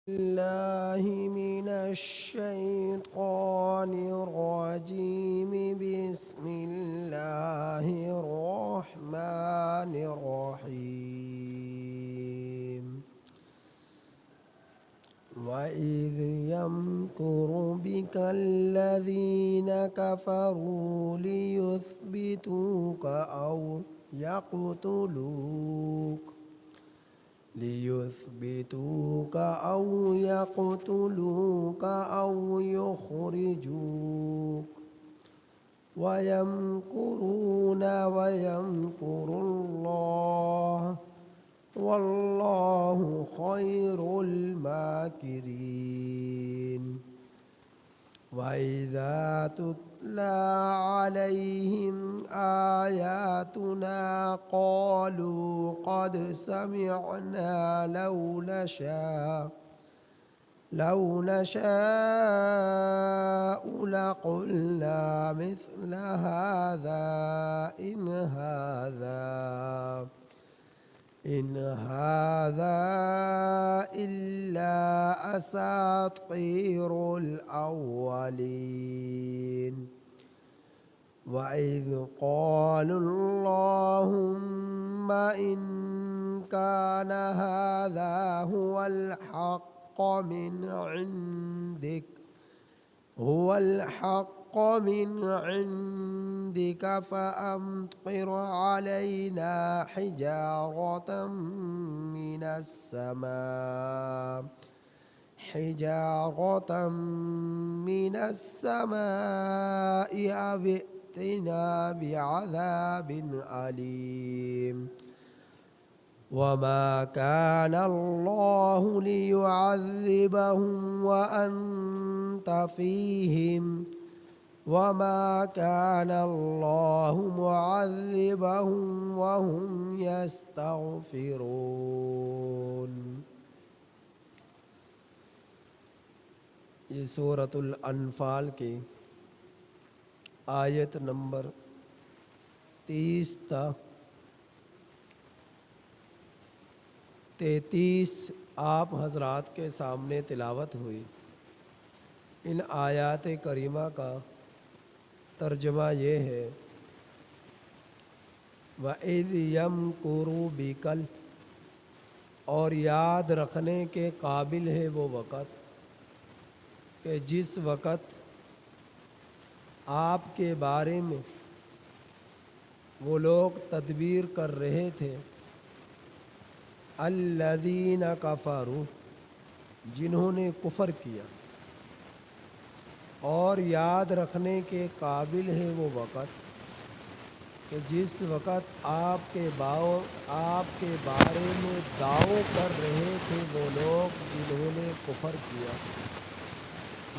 الله من الشيطان الرجيم. بسم الله الرحمن الرحيم. وإذ يمكر بك الذين كفروا ليثبتوك أو يقتلوك أو يخرجوك ويمكرون ويمكر الله والله خير الماكرين. وإذا تتلى عليهم آياتنا قالوا قد سمعنا لو نشاء لقلنا مثل هذا إن هذا إلا أساطير الأولين. وإذ قالوا اللهم إن كان هذا هو الحق من عندك فأمطر علينا حجارة من السماء أو ائتنا بعذاب أليم. وما كان الله ليعذبهم وأنت فيهم وما كان الله معذبهم وهم يستغفرون. یہ سورۃ الانفال کی آیت نمبر 30 تا 33 آپ حضرات کے سامنے تلاوت ہوئی۔ ان آیات کریمہ کا ترجمہ یہ ہے، وَإِذْ يَمْكُرُ بِكَ، اور یاد رکھنے کے قابل ہے وہ وقت کہ جس وقت آپ کے بارے میں وہ لوگ تدبیر کر رہے تھے، الذین کفروا، جنہوں نے کفر کیا، اور یاد رکھنے کے قابل ہے وہ وقت کہ جس وقت آپ کے بارے میں دعویٰ کر رہے تھے وہ لوگ جنہوں نے کفر کیا،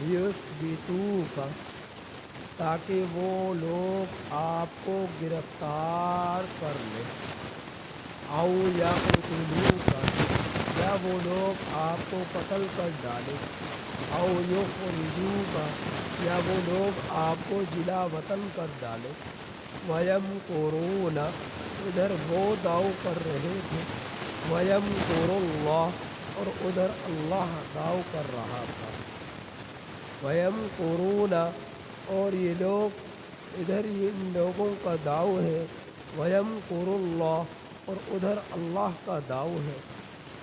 یثبتوک، تاکہ وہ لوگ آپ کو گرفتار کر لیں، او یقتلوک، یا وہ لوگ آپ کو قتل کر ڈالیں، او یخرجوک، یا وہ لوگ آپ کو جلا وطن کر ڈالیں، وَيَمْكُرُونَ، ادھر وہ دعو کر رہے تھے، وَيَمْكُرُ اللَّهُ، اور ادھر اللہ دعو کر رہا تھا، وَيَمْكُرُونَ، اور یہ لوگ ادھر ان لوگوں کا دعو ہے، وَيَمْكُرُ اللَّهُ، اور ادھر اللہ کا دعو ہے،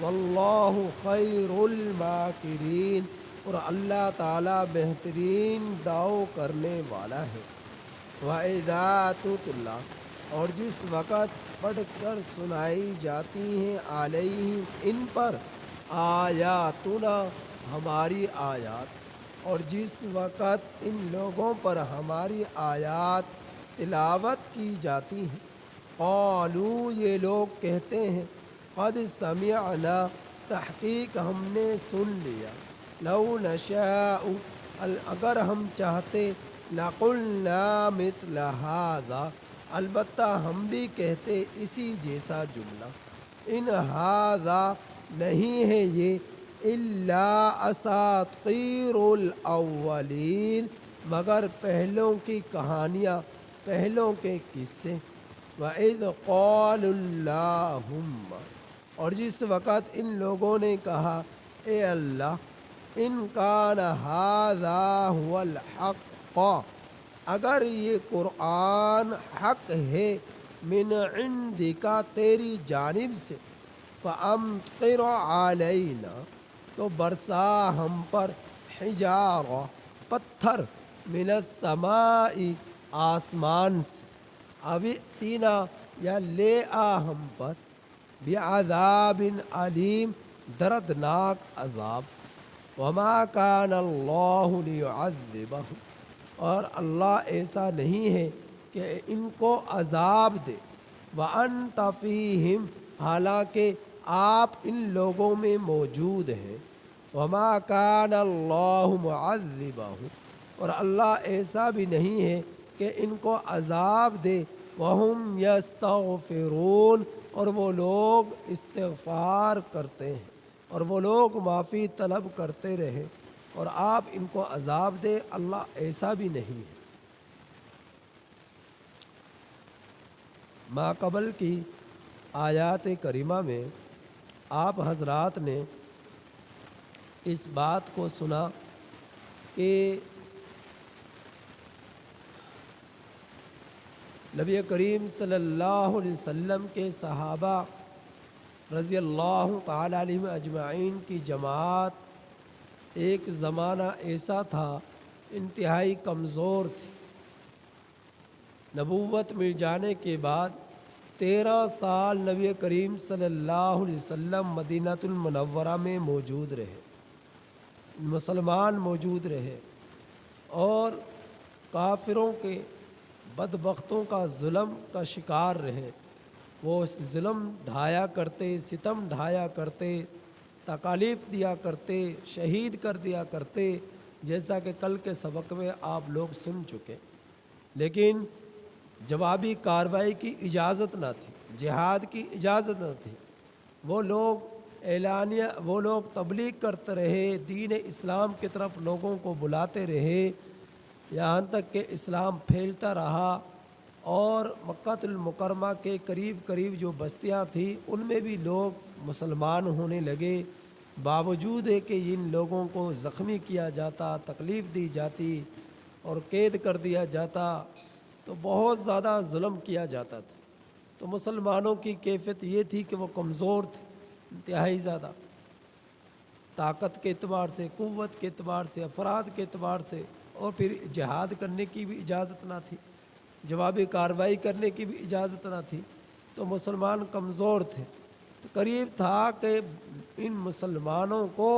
واللہ خیر الماکرین، اور اللہ تعالیٰ بہترین دعو کرنے والا ہے، وَإِذَا تُتْلَى، اور جس وقت پڑھ کر سنائی جاتی ہیں، علیہم، ان پر، آیاتنا، ہماری آیات، اور جس وقت ان لوگوں پر ہماری آیات تلاوت کی جاتی ہیں، قالوا، یہ لوگ کہتے ہیں، قد سمعنا، تحقیق ہم نے سن لیا، لو نشاء، اگر ہم چاہتے، لقلنا مثل هذا، البتہ ہم بھی کہتے اسی جیسا جملہ، ان هذا، نہیں ہے یہ، الا اساطیر الاولین، مگر پہلوں کی کہانیاں، پہلوں کے قصے، وَإِذْ قَالُوا اللَّهُمَّ، اور جس وقت ان لوگوں نے کہا، اے اللہ ان کان ھذا ھو الحق، اگر یہ قرآن حق ہے من عندک تیری جانب سے، فامطر علینا تو برسا ہم پر، حجارہ پتھر، من السماء آسمان سے، او ائتنا یا لے آ ہم پر، بعذاب علیم دردناک عذاب، وما کان اللہ لیعذبہم اور اللہ ایسا نہیں ہے کہ ان کو عذاب دے، وانت فیہم حالانکہ آپ ان لوگوں میں موجود ہیں، وما کان اللہ معذبہم اور اللہ ایسا بھی نہیں ہے کہ ان کو عذاب دے، وہم یستغفرون اور وہ لوگ استغفار کرتے ہیں اور وہ لوگ معافی طلب کرتے رہے اور آپ ان کو عذاب دے، اللہ ایسا بھی نہیں ہے۔ ما قبل کی آیات کریمہ میں آپ حضرات نے اس بات کو سنا کہ نبی کریم صلی اللہ علیہ وسلم کے صحابہ رضی اللہ تعالی علیہم اجمعین کی جماعت ایک زمانہ ایسا تھا انتہائی کمزور تھی، نبوت مل جانے کے بعد 13 سال نبی کریم صلی اللہ علیہ وسلم مدینہ المنورہ میں موجود رہے، مسلمان موجود رہے اور کافروں کے بدبختوں کا ظلم کا شکار رہے، وہ ظلم ڈھایا کرتے، ستم ڈھایا کرتے، تکالیف دیا کرتے، شہید کر دیا کرتے، جیسا کہ کل کے سبق میں آپ لوگ سن چکے، لیکن جوابی کارروائی کی اجازت نہ تھی، جہاد کی اجازت نہ تھی، وہ لوگ اعلانیہ وہ لوگ تبلیغ کرتے رہے، دین اسلام کی طرف لوگوں کو بلاتے رہے، یہاں تک کہ اسلام پھیلتا رہا اور مکہ المکرمہ کے قریب قریب جو بستیاں تھیں ان میں بھی لوگ مسلمان ہونے لگے، باوجود ہے کہ ان لوگوں کو زخمی کیا جاتا، تکلیف دی جاتی اور قید کر دیا جاتا، تو بہت زیادہ ظلم کیا جاتا تھا۔ تو مسلمانوں کی کیفیت یہ تھی کہ وہ کمزور تھے انتہائی زیادہ، طاقت کے اعتبار سے، قوت کے اعتبار سے، افراد کے اعتبار سے، اور پھر جہاد کرنے کی بھی اجازت نہ تھی، جوابی کارروائی کرنے کی بھی اجازت نہ تھی، تو مسلمان کمزور تھے، تو قریب تھا کہ ان مسلمانوں کو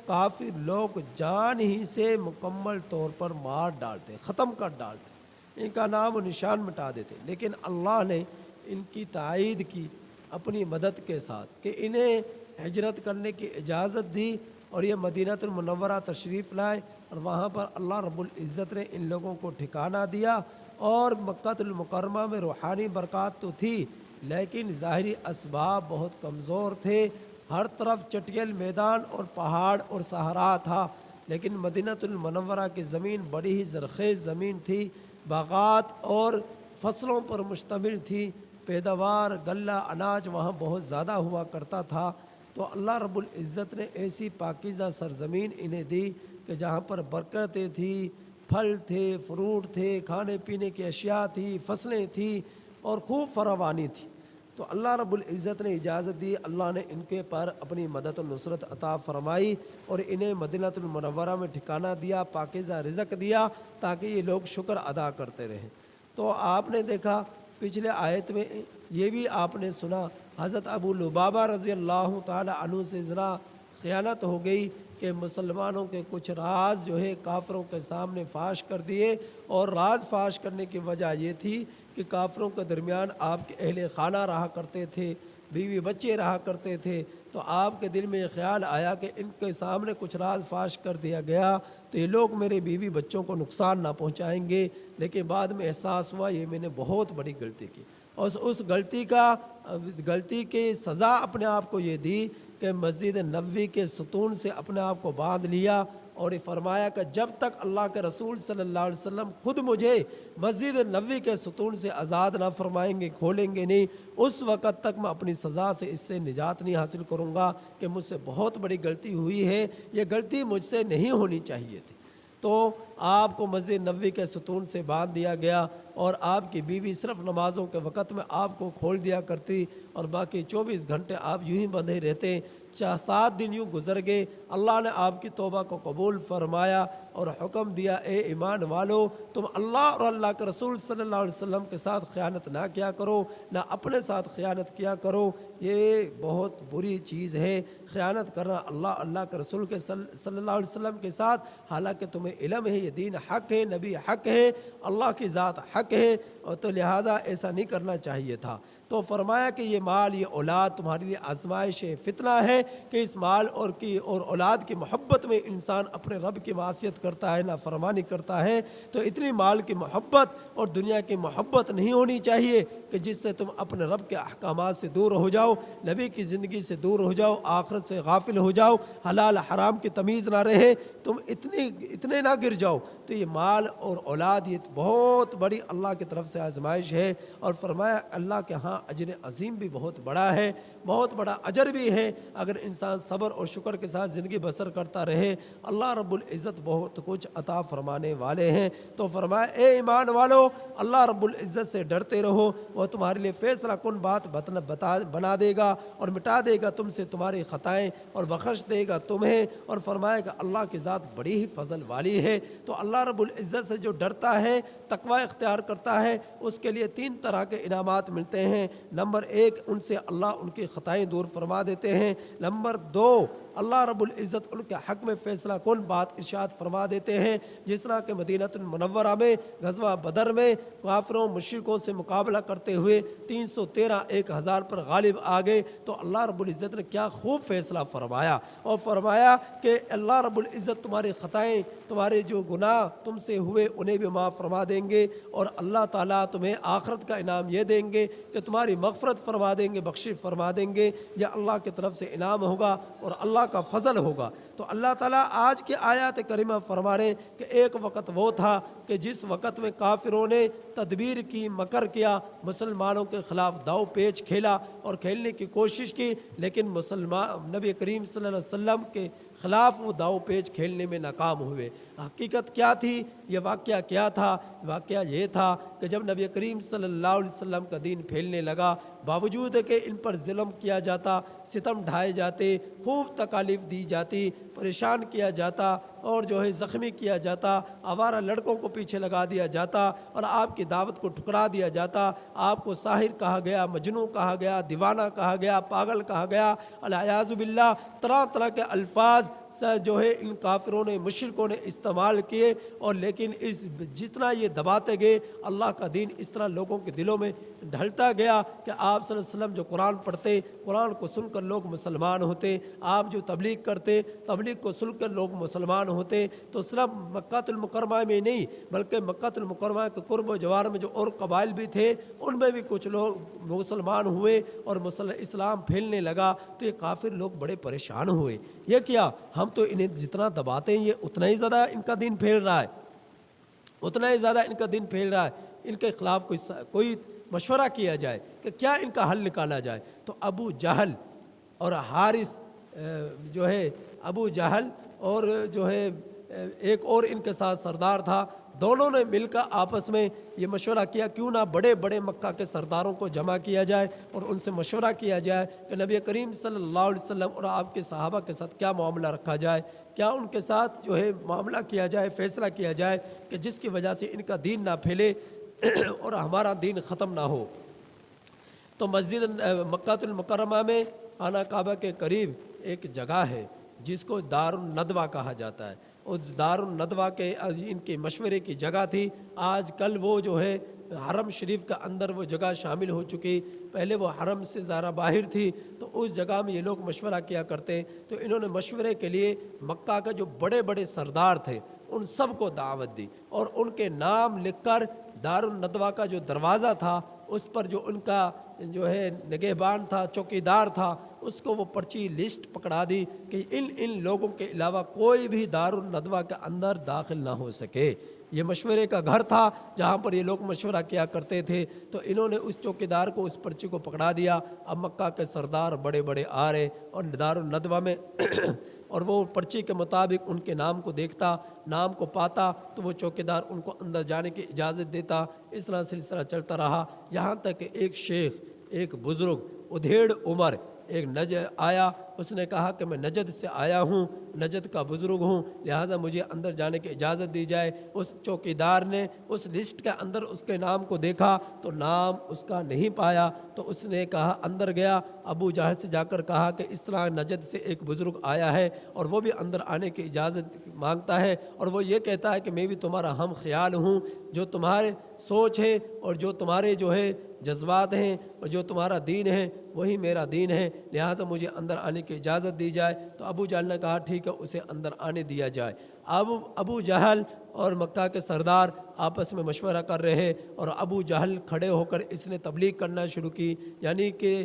کافر لوگ جان ہی سے مکمل طور پر مار ڈالتے، ختم کر ڈالتے، ان کا نام و نشان مٹا دیتے، لیکن اللہ نے ان کی تائید کی اپنی مدد کے ساتھ کہ انہیں ہجرت کرنے کی اجازت دی اور یہ مدینہ المنورہ تشریف لائے، اور وہاں پر اللہ رب العزت نے ان لوگوں کو ٹھکانہ دیا، اور مکہ المکرمہ میں روحانی برکات تو تھی لیکن ظاہری اسباب بہت کمزور تھے، ہر طرف چٹیل میدان اور پہاڑ اور صحرا تھا، لیکن مدینہ المنورہ کی زمین بڑی ہی زرخیز زمین تھی، باغات اور فصلوں پر مشتمل تھی، پیداوار غلہ اناج وہاں بہت زیادہ ہوا کرتا تھا، تو اللہ رب العزت نے ایسی پاکیزہ سرزمین انہیں دی کہ جہاں پر برکتیں تھیں، پھل تھے، فروٹ تھے، کھانے پینے کی اشیاء تھی، فصلیں تھیں اور خوب فراوانی تھی، تو اللہ رب العزت نے اجازت دی، اللہ نے ان کے پر اپنی مدد و نصرت عطا فرمائی اور انہیں مدینہ المنورہ میں ٹھکانہ دیا، پاکیزہ رزق دیا تاکہ یہ لوگ شکر ادا کرتے رہیں۔ تو آپ نے دیکھا پچھلے آیت میں یہ بھی آپ نے سنا، حضرت ابو لبابہ رضی اللہ تعالی عنہ سے ذرا خیانت ہو گئی کہ مسلمانوں کے کچھ راز جو ہے کافروں کے سامنے فاش کر دیے، اور راز فاش کرنے کی وجہ یہ تھی کہ کافروں کے درمیان آپ کے اہل خانہ رہا کرتے تھے، بیوی بچے رہا کرتے تھے، تو آپ کے دل میں یہ خیال آیا کہ ان کے سامنے کچھ راز فاش کر دیا گیا تو یہ لوگ میرے بیوی بچوں کو نقصان نہ پہنچائیں گے، لیکن بعد میں احساس ہوا یہ میں نے بہت بڑی غلطی کی، اور اس غلطی کی سزا اپنے آپ کو یہ دی کہ مسجد نبوی کے ستون سے اپنے آپ کو باندھ لیا اور یہ فرمایا کہ جب تک اللہ کے رسول صلی اللہ علیہ وسلم خود مجھے مسجد نبوی کے ستون سے آزاد نہ فرمائیں گے، کھولیں گے نہیں، اس وقت تک میں اپنی سزا سے اس سے نجات نہیں حاصل کروں گا کہ مجھ سے بہت بڑی غلطی ہوئی ہے، یہ غلطی مجھ سے نہیں ہونی چاہیے تھی۔ تو آپ کو مسجد نبوی کے ستون سے باندھ دیا گیا اور آپ کی بیوی صرف نمازوں کے وقت میں آپ کو کھول دیا کرتی اور باقی 24 گھنٹے آپ یوں ہی بندھے رہتے۔ 7 دن یوں گزر گئے، اللہ نے آپ کی توبہ کو قبول فرمایا اور حکم دیا، اے ایمان والو تم اللہ اور اللہ کے رسول صلی اللہ علیہ وسلم کے ساتھ خیانت نہ کیا کرو، نہ اپنے ساتھ خیانت کیا کرو، یہ بہت بری چیز ہے خیانت کرنا اللہ کے رسول کے صلی اللہ علیہ وسلم کے ساتھ، حالانکہ تمہیں علم ہے یہ دین حق ہے، نبی حق ہے، اللہ کی ذات حق ہے، اور تو لہٰذا ایسا نہیں کرنا چاہیے تھا۔ تو فرمایا کہ یہ مال، یہ اولاد تمہارے لیے آزمائش ہے، فتنہ ہے کہ اس مال اور اولاد کی محبت میں انسان اپنے رب کی معصیت کرتا ہے، نافرمانی کرتا ہے۔ تو اتنی مال کی محبت اور دنیا کی محبت نہیں ہونی چاہیے کہ جس سے تم اپنے رب کے احکامات سے دور ہو جاؤ، نبی کی زندگی سے دور ہو جاؤ، آخرت سے غافل ہو جاؤ، حلال حرام کی تمیز نہ رہے، تم اتنے نہ گر جاؤ۔ تو یہ مال اور اولاد یہ بہت بڑی اللہ کی طرف سے آزمائش ہے، اور فرمایا اللہ کے ہاں اجر عظیم بھی بہت بڑا ہے، بہت بڑا اجر بھی ہے اگر انسان صبر اور شکر کے ساتھ زندگی بسر کرتا رہے، اللہ رب العزت بہت کچھ عطا فرمانے والے ہیں۔ تو فرمایا اے ایمان والو اللہ رب العزت سے ڈرتے رہو، وہ تمہارے لیے فیصلہ کن بات بنا دے گا اور مٹا دے گا تم سے تمہاری خطائیں اور بخش دے گا تمہیں، اور فرمائے گا اللہ کی ذات بڑی ہی فضل والی ہے۔ تو اللہ رب العزت سے جو ڈرتا ہے، تقوی اختیار کرتا ہے، اس کے لیے 3 طرح کے انعامات ملتے ہیں۔ نمبر 1، ان سے اللہ ان کی خطائیں دور فرما دیتے ہیں۔ نمبر 2، اللہ رب العزت ان کے حق میں فیصلہ کن بات ارشاد فرما دیتے ہیں، جس طرح کہ مدینہ المنورہ میں غزوہ بدر میں کافروں مشرکوں سے مقابلہ کرتے ہوئے 313 1000 پر غالب آ گئے، تو اللہ رب العزت نے کیا خوب فیصلہ فرمایا، اور فرمایا کہ اللہ رب العزت تمہاری خطائیں، تمہارے جو گناہ تم سے ہوئے انہیں بھی معاف فرما دیں گے، اور اللہ تعالیٰ تمہیں آخرت کا انعام یہ دیں گے کہ تمہاری مغفرت فرما دیں گے، بخشش فرما دیں گے، یہ اللہ کی طرف سے انعام ہوگا اور اللہ کا فضل ہوگا۔ تو اللہ تعالیٰ آج کے آیات کریمہ فرما رہے ہیں کہ ایک وقت وہ تھا کہ جس وقت میں کافروں نے تدبیر کی، مکر کیا، مسلمانوں کے خلاف داؤ پیچ کھیلا اور کھیلنے کی کوشش کی، لیکن نبی کریم صلی اللہ علیہ وسلم کے خلاف وہ داؤ پیچ کھیلنے میں ناکام ہوئے۔ حقیقت کیا تھی؟ یہ واقعہ کیا تھا؟ واقعہ یہ تھا کہ جب نبی کریم صلی اللہ علیہ وسلم کا دین پھیلنے لگا، باوجود کہ ان پر ظلم کیا جاتا، ستم ڈھائے جاتے، خوب تکالیف دی جاتی، پریشان کیا جاتا، اور جو ہے زخمی کیا جاتا، آوارہ لڑکوں کو پیچھے لگا دیا جاتا، اور آپ کی دعوت کو ٹھکرا دیا جاتا، آپ کو ساحر کہا گیا، مجنون کہا گیا، دیوانہ کہا گیا، پاگل کہا گیا، العیاذ باللہ، طرح طرح کے الفاظ جو ہے ان کافروں نے، مشرکوں نے استعمال کیے، اور لیکن جتنا یہ دباتے گئے، اللہ کا دین اس طرح لوگوں کے دلوں میں ڈھلتا گیا کہ آپ صلی اللہ علیہ وسلم جو قرآن پڑھتے، قرآن کو سن کر لوگ مسلمان ہوتے، آپ جو تبلیغ کرتے، تبلیغ کو سن کر لوگ مسلمان ہوتے۔ تو صرف مکہ المکرمہ میں نہیں بلکہ مکہ المکرمہ کے قرب و جوار میں جو اور قبائل بھی تھے، ان میں بھی کچھ لوگ مسلمان ہوئے اور اسلام پھیلنے لگا۔ تو یہ کافر لوگ بڑے پریشان ہوئے، یہ کیا، ہم تو انہیں جتنا دباتے ہیں یہ اتنا ہی زیادہ ان کا دین پھیل رہا ہے، اتنا ہی زیادہ ان کا دین پھیل رہا ہے، ان کے خلاف کوئی مشورہ کیا جائے کہ کیا ان کا حل نکالا جائے۔ تو ابو جہل اور حارث جو ہے، ابو جہل اور جو ہے ایک اور ان کے ساتھ سردار تھا، دونوں نے مل کر آپس میں یہ مشورہ کیا کیوں نہ بڑے بڑے مکہ کے سرداروں کو جمع کیا جائے اور ان سے مشورہ کیا جائے کہ نبی کریم صلی اللہ علیہ وسلم اور آپ کے صحابہ کے ساتھ کیا معاملہ رکھا جائے، کیا ان کے ساتھ جو ہے معاملہ کیا جائے، فیصلہ کیا جائے کہ جس کی وجہ سے ان کا دین نہ پھیلے اور ہمارا دین ختم نہ ہو۔ تو مسجد مکہ المکرمہ میں خانہ کعبہ کے قریب ایک جگہ ہے جس کو دار الندوہ کہا جاتا ہے، اس دار الندوہ کے ان کے مشورے کی جگہ تھی۔ آج کل وہ جو ہے حرم شریف کا اندر وہ جگہ شامل ہو چکی، پہلے وہ حرم سے ذرا باہر تھی، تو اس جگہ میں یہ لوگ مشورہ کیا کرتے۔ تو انہوں نے مشورے کے لیے مکہ کے جو بڑے بڑے سردار تھے ان سب کو دعوت دی، اور ان کے نام لکھ کر دار الندوہ کا جو دروازہ تھا اس پر جو ان کا جو ہے نگہبان تھا، چوکیدار تھا، اس کو وہ پرچی لسٹ پکڑا دی کہ ان لوگوں کے علاوہ کوئی بھی دارالندوہ کے اندر داخل نہ ہو سکے۔ یہ مشورے کا گھر تھا جہاں پر یہ لوگ مشورہ کیا کرتے تھے، تو انہوں نے اس چوکیدار کو اس پرچی کو پکڑا دیا۔ اب مکہ کے سردار بڑے بڑے آ رہے اور دارالندوہ میں اور وہ پرچی کے مطابق ان کے نام کو دیکھتا، نام کو پاتا تو وہ چوکیدار ان کو اندر جانے کی اجازت دیتا۔ اس طرح سلسلہ چلتا رہا یہاں تک کہ ایک شیخ، ایک بزرگ ادھیڑ عمر ایک نجد آیا، اس نے کہا کہ میں نجد سے آیا ہوں، نجد کا بزرگ ہوں، لہٰذا مجھے اندر جانے کی اجازت دی جائے۔ اس چوکیدار نے اس لسٹ کے اندر اس کے نام کو دیکھا تو نام اس کا نہیں پایا، تو اس نے کہا، اندر گیا، ابو جہل سے جا کر کہا کہ اس طرح نجد سے ایک بزرگ آیا ہے اور وہ بھی اندر آنے کی اجازت مانگتا ہے، اور وہ یہ کہتا ہے کہ میں بھی تمہارا ہم خیال ہوں، جو تمہارے سوچ ہے اور جو تمہارے جو ہے جذبات ہیں اور جو تمہارا دین ہے وہی میرا دین ہے، لہٰذا مجھے اندر آنے کی اجازت دی جائے۔ تو ابو جہل نے کہا ٹھیک ہے، اسے اندر آنے دیا جائے۔ اب ابو جہل اور مکہ کے سردار آپس میں مشورہ کر رہے، اور ابو جہل کھڑے ہو کر اس نے تبلیغ کرنا شروع کی، یعنی کہ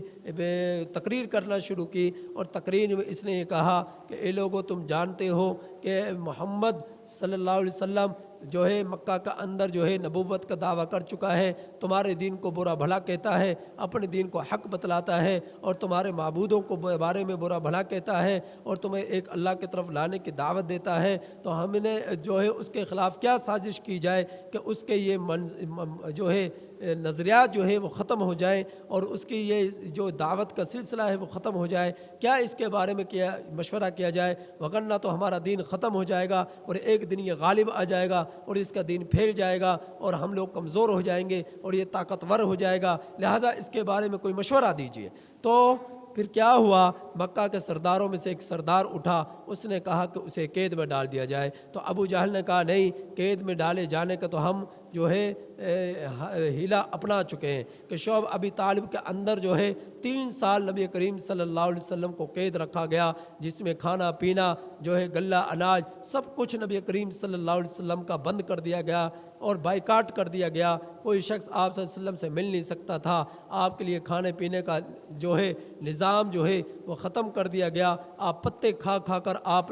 تقریر کرنا شروع کی، اور تقریر میں اس نے یہ کہا کہ اے لوگو، تم جانتے ہو کہ محمد صلی اللہ علیہ وسلم جو ہے مکہ کا اندر جو ہے نبوت کا دعویٰ کر چکا ہے، تمہارے دین کو برا بھلا کہتا ہے، اپنے دین کو حق بتلاتا ہے، اور تمہارے معبودوں کو بارے میں برا بھلا کہتا ہے، اور تمہیں ایک اللہ کی طرف لانے کی دعوت دیتا ہے۔ تو ہم نے جو ہے اس کے خلاف کیا سازش کی جائے کہ اس کے یہ جو ہے نظریات جو ہے وہ ختم ہو جائیں، اور اس کی یہ جو دعوت کا سلسلہ ہے وہ ختم ہو جائے، کیا اس کے بارے میں مشورہ کیا جائے، وگرنہ تو ہمارا دین ختم ہو جائے گا اور ایک دن یہ غالب آ جائے گا اور اس کا دین پھیل جائے گا اور ہم لوگ کمزور ہو جائیں گے اور یہ طاقتور ہو جائے گا، لہٰذا اس کے بارے میں کوئی مشورہ دیجیے۔ تو پھر کیا ہوا، مکہ کے سرداروں میں سے ایک سردار اٹھا، اس نے کہا کہ اسے قید میں ڈال دیا جائے۔ تو ابو جہل نے کہا نہیں، قید میں ڈالے جانے کا تو ہم جو ہے ہیلا اپنا چکے ہیں کہ شعیب ابی طالب کے اندر جو ہے 3 سال نبی کریم صلی اللہ علیہ وسلم کو قید رکھا گیا، جس میں کھانا پینا جو ہے غلہ اناج سب کچھ نبی کریم صلی اللہ علیہ وسلم کا بند کر دیا گیا اور بائیکاٹ کر دیا گیا۔ کوئی شخص آپ صلی اللہ علیہ وسلم سے مل نہیں سکتا تھا، آپ کے لیے کھانے پینے کا جو ہے نظام جو ہے وہ ختم کر دیا گیا۔ آپ پتے کھا کھا کر آپ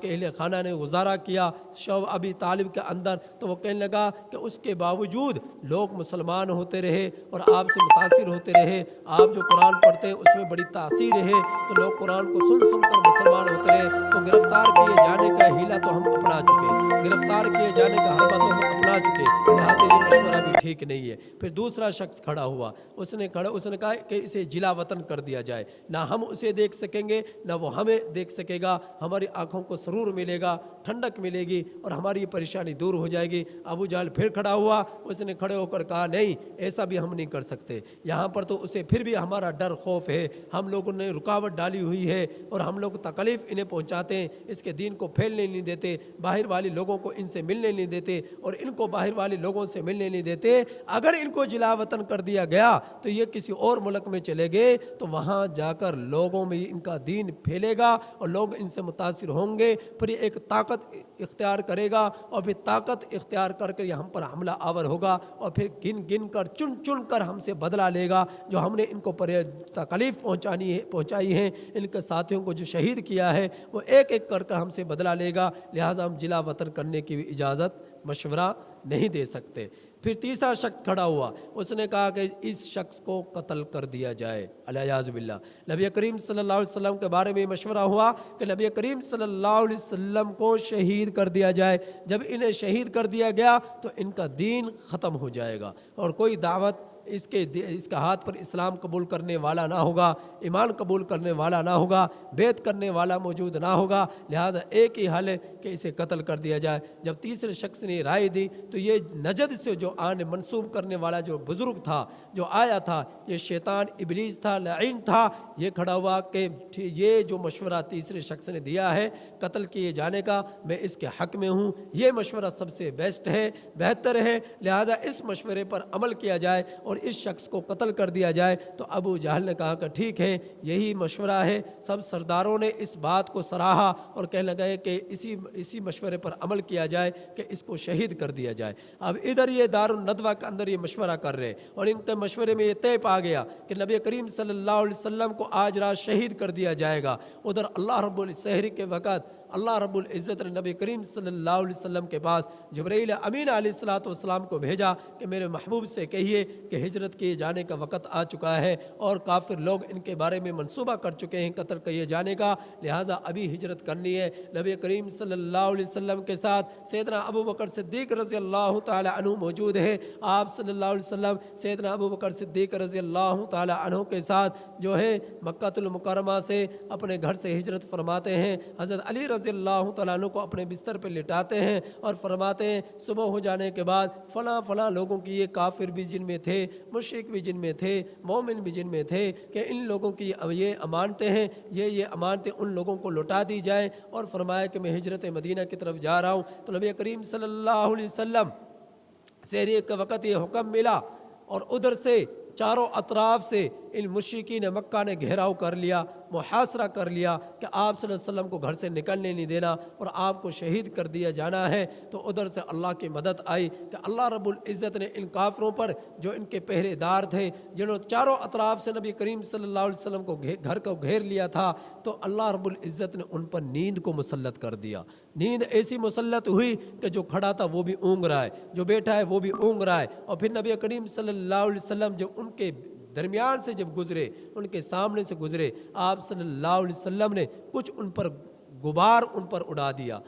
کے اہل خانہ نے گزارا کیا شعیب ابی طالب کے اندر۔ تو وہ کہنے لگا کہ اس کے باوجود لوگ مسلمان ہوتے رہے اور آپ سے متاثر ہوتے رہے، آپ جو قرآن پڑھتے ہیں اس میں بڑی تاثیر ہے، تو لوگ قرآن کو سن کر مسلمان ہوتے رہے، تو گرفتار کیے جانے کا ہیلا تو ہم اپنا چکے، گرفتار کیے جانے کا حربہ تو ہم اپنا چکے، لہٰذا یہ مشورہ بھی ٹھیک نہیں ہے۔ پھر دوسرا شخص کھڑا ہوا، اس نے کہا کہ اسے جلا وطن کر دیا جائے، نہ ہم اسے دیکھ سکیں گے نہ وہ ہمیں دیکھ سکے گا، ہماری آنکھوں کو سرور ملے گا، ٹھنڈک ملے گی اور ہماری پریشانی دور ہو جائے گی۔ ابو جہل پھر کھڑا ہوا، اس نے کھڑے ہو کر کہا نہیں، ایسا بھی ہم نہیں کر سکتے، یہاں پر تو اسے پھر بھی ہمارا ڈر خوف ہے، ہم لوگوں نے رکاوٹ ڈالی ہوئی ہے اور ہم لوگ تکلیف انہیں پہنچاتے ہیں، اس کے دین کو پھیلنے نہیں دیتے، باہر والے لوگوں کو ان سے ملنے نہیں دیتے اور ان کو باہر والے لوگوں سے ملنے نہیں دیتے۔ اگر ان کو جلا وطن کر دیا گیا تو یہ کسی اور ملک میں چلے گئے تو وہاں جا کر لوگوں میں ان کا دین پھیلے گا اور لوگ ان سے متاثر ہوں گے، پھر یہ ایک طاقت اختیار کرے گا اور پھر طاقت اختیار کر کے ہم پر حملہ آور ہوگا اور پھر گن گن کر چن کر ہم سے بدلہ لے گا، جو ہم نے ان کو تکلیف پہنچائی ہے، ان کے ساتھیوں کو جو شہید کیا ہے وہ ایک ایک کر ہم سے بدلہ لے گا، لہٰذا ہم جلا وطن کرنے کی بھی اجازت مشورہ نہیں دے سکتے۔ پھر تیسرا شخص کھڑا ہوا، اس نے کہا کہ اس شخص کو قتل کر دیا جائے، الیاذ باللہ۔ نبی کریم صلی اللہ علیہ وسلم کے بارے میں مشورہ ہوا کہ نبی کریم صلی اللہ علیہ وسلم کو شہید کر دیا جائے، جب انہیں شہید کر دیا گیا تو ان کا دین ختم ہو جائے گا اور کوئی دعوت اس کے ہاتھ پر اسلام قبول کرنے والا نہ ہوگا، ایمان قبول کرنے والا نہ ہوگا، بیعت کرنے والا موجود نہ ہوگا، لہٰذا ایک ہی حل ہے کہ اسے قتل کر دیا جائے۔ جب تیسرے شخص نے رائے دی تو یہ نجد سے جو منسوب کرنے والا جو بزرگ تھا، جو آیا تھا، یہ شیطان ابلیس تھا، لعین تھا، یہ کھڑا ہوا کہ یہ جو مشورہ تیسرے شخص نے دیا ہے قتل کیے جانے کا، میں اس کے حق میں ہوں، یہ مشورہ سب سے بیسٹ ہے، بہتر ہے، لہٰذا اس مشورے پر عمل کیا جائے اور اس شخص کو قتل کر دیا جائے۔ تو ابو جہل نے کہا کہ ٹھیک ہے، یہی مشورہ ہے۔ سب سرداروں نے اس بات کو سراہا اور کہنے لگے کہ اسی مشورے پر عمل کیا جائے کہ اس کو شہید کر دیا جائے۔ اب ادھر یہ دار الندوہ کے اندر یہ مشورہ کر رہے اور ان کے مشورے میں یہ طے پا گیا کہ نبی کریم صلی اللہ علیہ وسلم کو آج رات شہید کر دیا جائے گا۔ ادھر اللہ رب السحر کے وقت اللہ رب العزت نے نبی کریم صلی اللہ علیہ وسلم کے پاس جبرائیل امین علیہ الصلوۃ والسلام کو بھیجا کہ میرے محبوب سے کہیے کہ ہجرت کیے جانے کا وقت آ چکا ہے اور کافر لوگ ان کے بارے میں منصوبہ کر چکے ہیں قتل کیے جانے کا، لہٰذا ابھی ہجرت کرنی ہے۔ نبی کریم صلی اللہ علیہ وسلم کے ساتھ سیدنا ابو بکر صدیق رضی اللہ تعالی عنہ موجود ہے۔ آپ صلی اللہ علیہ وسلم سیدنا ابو بکر صدیق رضی اللہ تعالی عنہ کے ساتھ جو ہے مکہ المکرمہ سے اپنے گھر سے ہجرت فرماتے ہیں۔ حضرت علی رضی اللہ تعالیٰ عنہ کو اپنے بستر پہ لٹاتے ہیں اور فرماتے ہیں صبح ہو جانے کے بعد فلاں لوگوں کی، یہ کافر بھی جن میں تھے، مشرک بھی جن میں تھے، مومن بھی جن میں تھے، کہ ان لوگوں کی یہ امانتیں ہیں، یہ امانتیں ان لوگوں کو لوٹا دی جائیں۔ اور فرمایا کہ میں ہجرت مدینہ کی طرف جا رہا ہوں۔ تو نبی کریم صلی اللہ علیہ وسلم سحر کے وقت یہ حکم ملا اور ادھر سے چاروں اطراف سے ان مشرکین مکہ نے گھیراؤ کر لیا، محاصرہ کر لیا کہ آپ صلی اللہ علیہ وسلم کو گھر سے نکلنے نہیں دینا اور آپ کو شہید کر دیا جانا ہے۔ تو ادھر سے اللہ کی مدد آئی کہ اللہ رب العزت نے ان کافروں پر جو ان کے پہرے دار تھے، جنہوں چاروں اطراف سے نبی کریم صلی اللہ علیہ وسلم کو گھر کو گھیر لیا تھا، تو اللہ رب العزت نے ان پر نیند کو مسلط کر دیا۔ نیند ایسی مسلط ہوئی کہ جو کھڑا تھا وہ بھی اونگ رہا ہے، جو بیٹھا ہے وہ بھی اونگ رہا ہے۔ اور پھر نبی کریم صلی اللہ علیہ وسلم جب ان کے درمیان سے جب گزرے، ان کے سامنے سے گزرے، آپ صلی اللہ علیہ وسلم نے کچھ ان پر غبار ان پر اڑا دیا،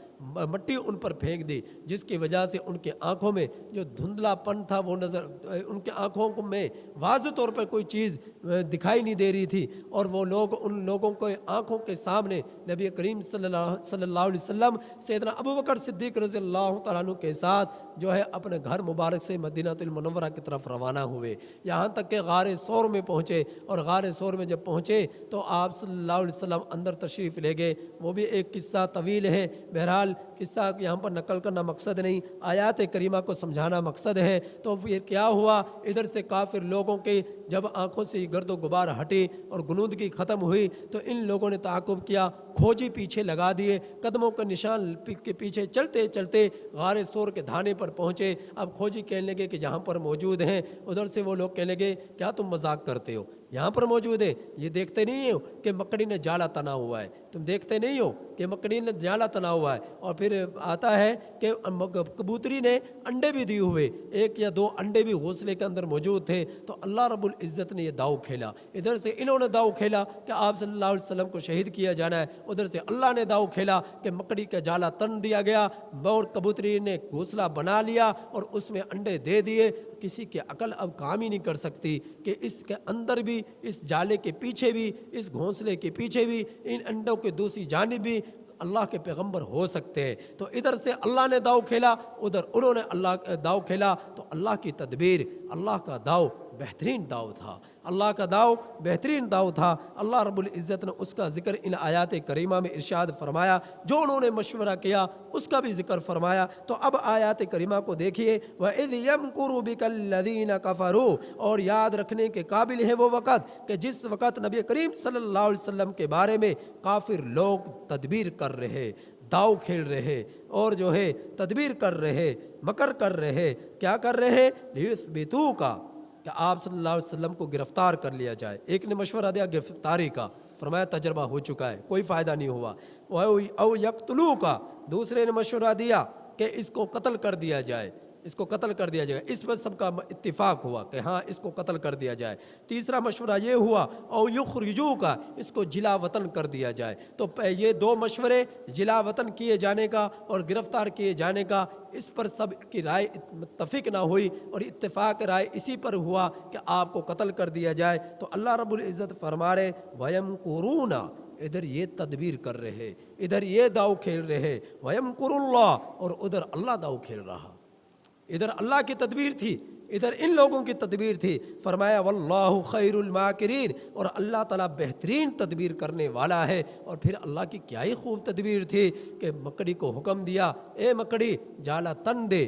مٹی ان پر پھینک دی، جس کی وجہ سے ان کے آنکھوں میں جو دھندلا پن تھا وہ ان کے آنکھوں میں واضح طور پر کوئی چیز دکھائی نہیں دے رہی تھی۔ اور وہ لوگ ان لوگوں کو آنکھوں کے سامنے نبی کریم صلی اللہ علیہ وسلم سیدنا ابو بکر صدیق رضی اللہ تعالیٰ عنہ کے ساتھ جو ہے اپنے گھر مبارک سے مدینہ المنورہ کی طرف روانہ ہوئے، یہاں تک کہ غار ثور میں پہنچے۔ اور غار ثور میں جب پہنچے تو آپ صلی اللہ علیہ وسلم اندر تشریف لے گئے۔ وہ بھی ایک قصہ طویل ہے، بہرحال قصہ یہاں پر نقل کرنا مقصد نہیں، آیات کریمہ کو سمجھانا مقصد ہے۔ تو پھر کیا ہوا، ادھر سے کافر لوگوں کے جب آنکھوں سے گرد و غبار ہٹی اور غنودگی ختم ہوئی تو ان لوگوں نے تعاقب کیا، کھوجی پیچھے لگا دیے، قدموں کا نشان کے پیچھے چلتے چلتے غار ثور کے دھانے پر پہنچے۔ اب کھوجی کہنے لگے کہ یہاں پر موجود ہیں، ادھر سے وہ لوگ کہنے لگے کیا تم مذاق کرتے ہو، یہاں پر موجود ہے، یہ دیکھتے نہیں ہو کہ مکڑی نے جالا تنا ہوا ہے، تم دیکھتے نہیں ہو کہ مکڑی نے جالا تنا ہوا ہے۔ اور پھر آتا ہے کہ کبوتری نے انڈے بھی دیے ہوئے، ایک یا دو انڈے بھی گھونسلے کے اندر موجود تھے۔ تو اللہ رب العزت نے یہ داؤ کھیلا، ادھر سے انہوں نے داؤ کھیلا کہ آپ صلی اللہ علیہ وسلم کو شہید کیا جانا ہے، ادھر سے اللہ نے داؤ کھیلا کہ مکڑی کا جالا تن دیا گیا اور کبوتری نے گھونسلہ بنا لیا اور اس میں انڈے دے دیے۔ کسی کی عقل اب کام ہی نہیں کر سکتی کہ اس کے اندر بھی، اس جالے کے پیچھے بھی، اس گھونسلے کے پیچھے بھی، ان انڈوں کے دوسری جانب بھی اللہ کے پیغمبر ہو سکتے ہیں۔ تو ادھر سے اللہ نے داؤ کھیلا، ادھر انہوں نے اللہ داؤ کھیلا۔ تو اللہ کی تدبیر، اللہ کا داؤ بہترین داؤ تھا، اللہ کا داؤ بہترین داؤ تھا۔ اللہ رب العزت نے اس کا ذکر ان آیات کریمہ میں ارشاد فرمایا، جو انہوں نے مشورہ کیا اس کا بھی ذکر فرمایا۔ تو اب آیات کریمہ کو دیکھیے، وَإِذْ يَمْكُرُ بِكَ الَّذِينَ كَفَرُوا، اور یاد رکھنے کے قابل ہے وہ وقت کہ جس وقت نبی کریم صلی اللہ علیہ وسلم کے بارے میں کافر لوگ تدبیر کر رہے، داؤ کھیل رہے اور جو ہے تدبیر کر رہے، مکر کر رہے، کیا کر رہے، لِيُثْبِتُوكَ، کہ آپ صلی اللہ علیہ وسلم کو گرفتار کر لیا جائے۔ ایک نے مشورہ دیا گرفتاری کا، فرمایا تجربہ ہو چکا ہے، کوئی فائدہ نہیں ہوا۔ او یقتلوکا، دوسرے نے مشورہ دیا کہ اس کو قتل کر دیا جائے، اس کو قتل کر دیا جائے۔ اس پر سب کا اتفاق ہوا کہ ہاں اس کو قتل کر دیا جائے۔ تیسرا مشورہ یہ ہوا او یخرجوکا، اس کو جلا وطن کر دیا جائے۔ تو یہ دو مشورے، جلا وطن کیے جانے کا اور گرفتار کیے جانے کا، اس پر سب کی رائے متفق نہ ہوئی اور اتفاق رائے اسی پر ہوا کہ آپ کو قتل کر دیا جائے۔ تو اللہ رب العزت فرما رہے وَيَمْكُرُونَ، ادھر یہ تدبیر کر رہے، ادھر یہ داؤ کھیل رہے، وَيَمْكُرُ اللَّهُ، اور ادھر اللہ داؤ کھیل رہا۔ ادھر اللہ کی تدبیر تھی، ادھر ان لوگوں کی تدبیر تھی۔ فرمایا واللہ خیر الماکرین، اور اللہ تعالیٰ بہترین تدبیر کرنے والا ہے۔ اور پھر اللہ کی کیا ہی خوب تدبیر تھی کہ مکڑی کو حکم دیا، اے مکڑی جالا تن دے،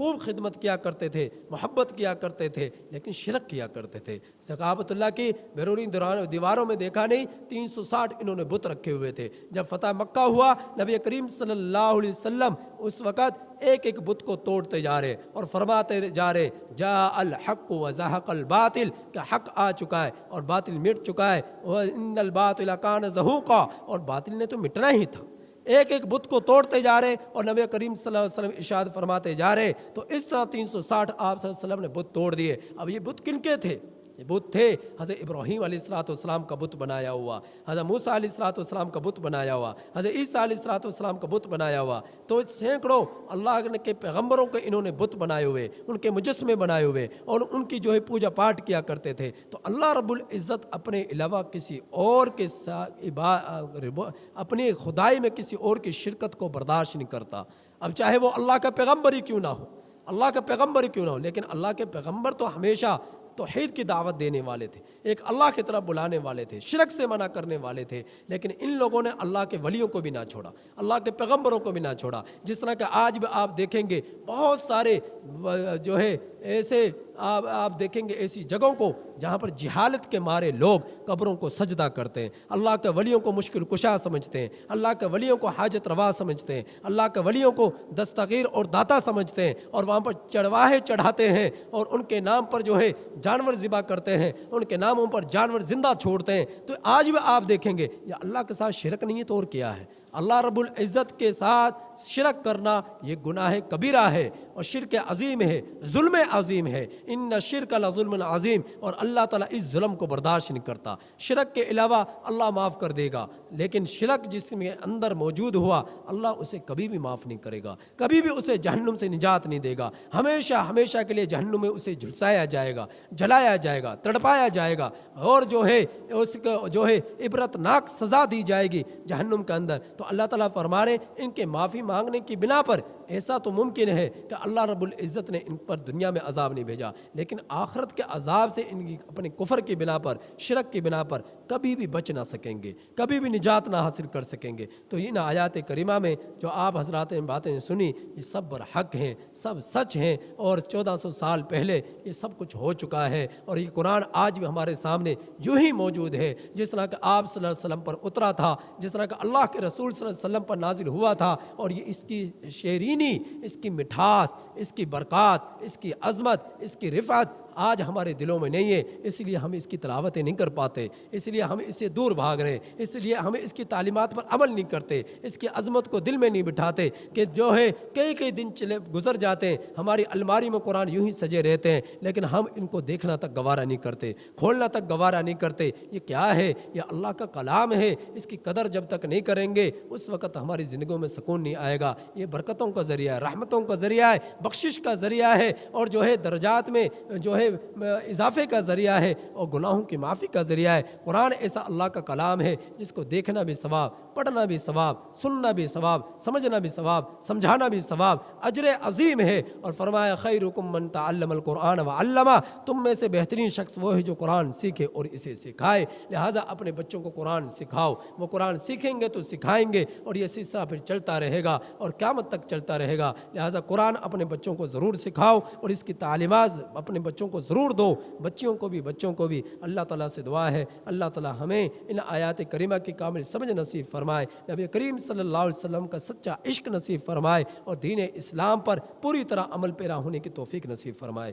خوب خدمت کیا کرتے تھے، محبت کیا کرتے تھے، لیکن شرک کیا کرتے تھے۔ کعبۃ اللہ کی بیرونی دیواروں میں دیکھا نہیں 360 انہوں نے بت رکھے ہوئے تھے۔ جب فتح مکہ ہوا، نبی کریم صلی اللہ علیہ وسلم اس وقت ایک ایک بت کو توڑتے جا رہے اور فرماتے جا رہے جاء الحق وزهق الباطل، کہ حق آ چکا ہے اور باطل مٹ چکا ہے، وان الباطل کان زہوقا، اور باطل نے تو مٹنا ہی تھا۔ ایک ایک بت کو توڑتے جا رہے اور نبی کریم صلی اللہ علیہ وسلم ارشاد فرماتے جا رہے۔ تو اس طرح 360 آپ صلی اللہ علیہ وسلم نے بت توڑ دیے۔ اب یہ بت کن کے تھے؟ یہ بت تھے حضرت ابراہیم علیہ السلام کا بت بنایا ہوا، حضرت موسیٰ علیہ السلام کا بت بنایا ہوا، حضرت عیسیٰ علیہ السلام کا بت بنایا ہوا۔ تو سینکڑوں اللہ کے پیغمبروں کے انہوں نے بت بنائے ہوئے، ان کے مجسمے بنائے ہوئے اور ان کی جو ہے پوجا پاٹ کیا کرتے تھے۔ تو اللہ رب العزت اپنے علاوہ کسی اور کے اپنی خدائی میں کسی اور کی شرکت کو برداشت نہیں کرتا، اب چاہے وہ اللہ کا پیغمبر ہی کیوں نہ ہو، اللہ کا پیغمبر ہی کیوں نہ ہو۔ لیکن اللہ کے پیغمبر تو ہمیشہ توحید کی دعوت دینے والے تھے، ایک اللہ کی طرف بلانے والے تھے، شرک سے منع کرنے والے تھے۔ لیکن ان لوگوں نے اللہ کے ولیوں کو بھی نہ چھوڑا، اللہ کے پیغمبروں کو بھی نہ چھوڑا۔ جس طرح کہ آج بھی آپ دیکھیں گے بہت سارے جو ہے ایسے آپ دیکھیں گے ایسی جگہوں کو جہاں پر جہالت کے مارے لوگ قبروں کو سجدہ کرتے ہیں، اللہ کے ولیوں کو مشکل کشا سمجھتے ہیں، اللہ کے ولیوں کو حاجت روا سمجھتے ہیں، اللہ کے ولیوں کو دستگیر اور داتا سمجھتے ہیں، اور وہاں پر چڑھواہے چڑھاتے ہیں اور ان کے نام پر جو ہے جانور ذبح کرتے ہیں، ان کے ناموں پر جانور زندہ چھوڑتے ہیں۔ تو آج بھی آپ دیکھیں گے یہ اللہ کے ساتھ شرک نہیں ہے تو اور کیا ہے؟ اللہ رب العزت کے ساتھ شرک کرنا یہ گناہ کبیرہ ہے اور شرک عظیم ہے، ظلم عظیم ہے۔ ان الشرک لظلم عظیم، اور اللہ تعالیٰ اس ظلم کو برداشت نہیں کرتا۔ شرک کے علاوہ اللہ معاف کر دے گا، لیکن شرک جس میں اندر موجود ہوا اللہ اسے کبھی بھی معاف نہیں کرے گا، کبھی بھی اسے جہنم سے نجات نہیں دے گا، ہمیشہ ہمیشہ کے لیے جہنم میں اسے جھلسایا جائے گا، جلایا جائے گا، تڑپایا جائے گا، اور جو ہے اس کو جو ہے عبرت ناک سزا دی جائے گی جہنم کے اندر۔ تو اللہ تعالیٰ فرما رہے ان کے معافی مانگنے کی بنا پر ایسا تو ممکن ہے کہ اللہ رب العزت نے ان پر دنیا میں عذاب نہیں بھیجا، لیکن آخرت کے عذاب سے ان کی اپنے کفر کی بنا پر، شرک کی بنا پر کبھی بھی بچ نہ سکیں گے، کبھی بھی نجات نہ حاصل کر سکیں گے۔ تو ان آیات کریمہ میں جو آپ حضرات نے باتیں سنی یہ سب برحق ہیں، سب سچ ہیں، اور 1400 سال پہلے یہ سب کچھ ہو چکا ہے، اور یہ قرآن آج بھی ہمارے سامنے یوں ہی موجود ہے جس طرح کہ آپ صلی اللہ علیہ وسلم پر اترا تھا، جس طرح کہ اللہ کے رسول صلی اللہ علیہ وسلم پر نازل ہوا تھا۔ اور یہ اس کی شیرینی، اس کی مٹھاس، اس کی برکات، اس کی عظمت، اس کی رفعت آج ہمارے دلوں میں نہیں ہے، اس لیے ہم اس کی تلاوتیں نہیں کر پاتے، اس لیے ہم اس سے دور بھاگ رہے ہیں، اس لیے ہم اس کی تعلیمات پر عمل نہیں کرتے، اس کی عظمت کو دل میں نہیں بٹھاتے کہ جو ہے کئی دن گزر جاتے ہیں ہماری الماری میں قرآن یوں ہی سجے رہتے ہیں، لیکن ہم ان کو دیکھنا تک گوارا نہیں کرتے، کھولنا تک گوارا نہیں کرتے۔ یہ کیا ہے؟ یہ اللہ کا کلام ہے، اس کی قدر جب تک نہیں کریں گے اس وقت ہماری زندگیوں میں سکون نہیں آئے گا۔ یہ برکتوں کا ذریعہ ہے، رحمتوں کا ذریعہ ہے، بخشش کا ذریعہ ہے، اور جو ہے درجات میں جو ہے اضافے کا ذریعہ ہے، اور گناہوں کی معافی کا ذریعہ ہے۔ قرآن ایسا اللہ کا کلام ہے جس کو دیکھنا بھی ثواب، پڑھنا بھی ثواب، سننا بھی ثواب، سمجھنا بھی ثواب، سمجھانا بھی ثواب، اجر عظیم ہے۔ اور فرمایا خیرکم من تعلم القرآن وعلمہ، تم میں سے بہترین شخص وہ ہے جو قرآن سیکھے اور اسے سکھائے۔ لہٰذا اپنے بچوں کو قرآن سکھاؤ، وہ قرآن سیکھیں گے تو سکھائیں گے، اور یہ سلسلہ پھر چلتا رہے گا اور قیامت تک چلتا رہے گا۔ لہٰذا قرآن اپنے بچوں کو ضرور سکھاؤ اور اس کی تعلیمات اپنے بچوں کو ضرور دو، بچوں کو بھی۔ اللہ تعالیٰ سے دعا ہے اللہ تعالیٰ ہمیں ان آیات کریمہ کی کامل سمجھ نصیب فرمائے، نبی کریم صلی اللہ علیہ وسلم کا سچا عشق نصیب فرمائے، اور دین اسلام پر پوری طرح عمل پیرا ہونے کی توفیق نصیب فرمائے۔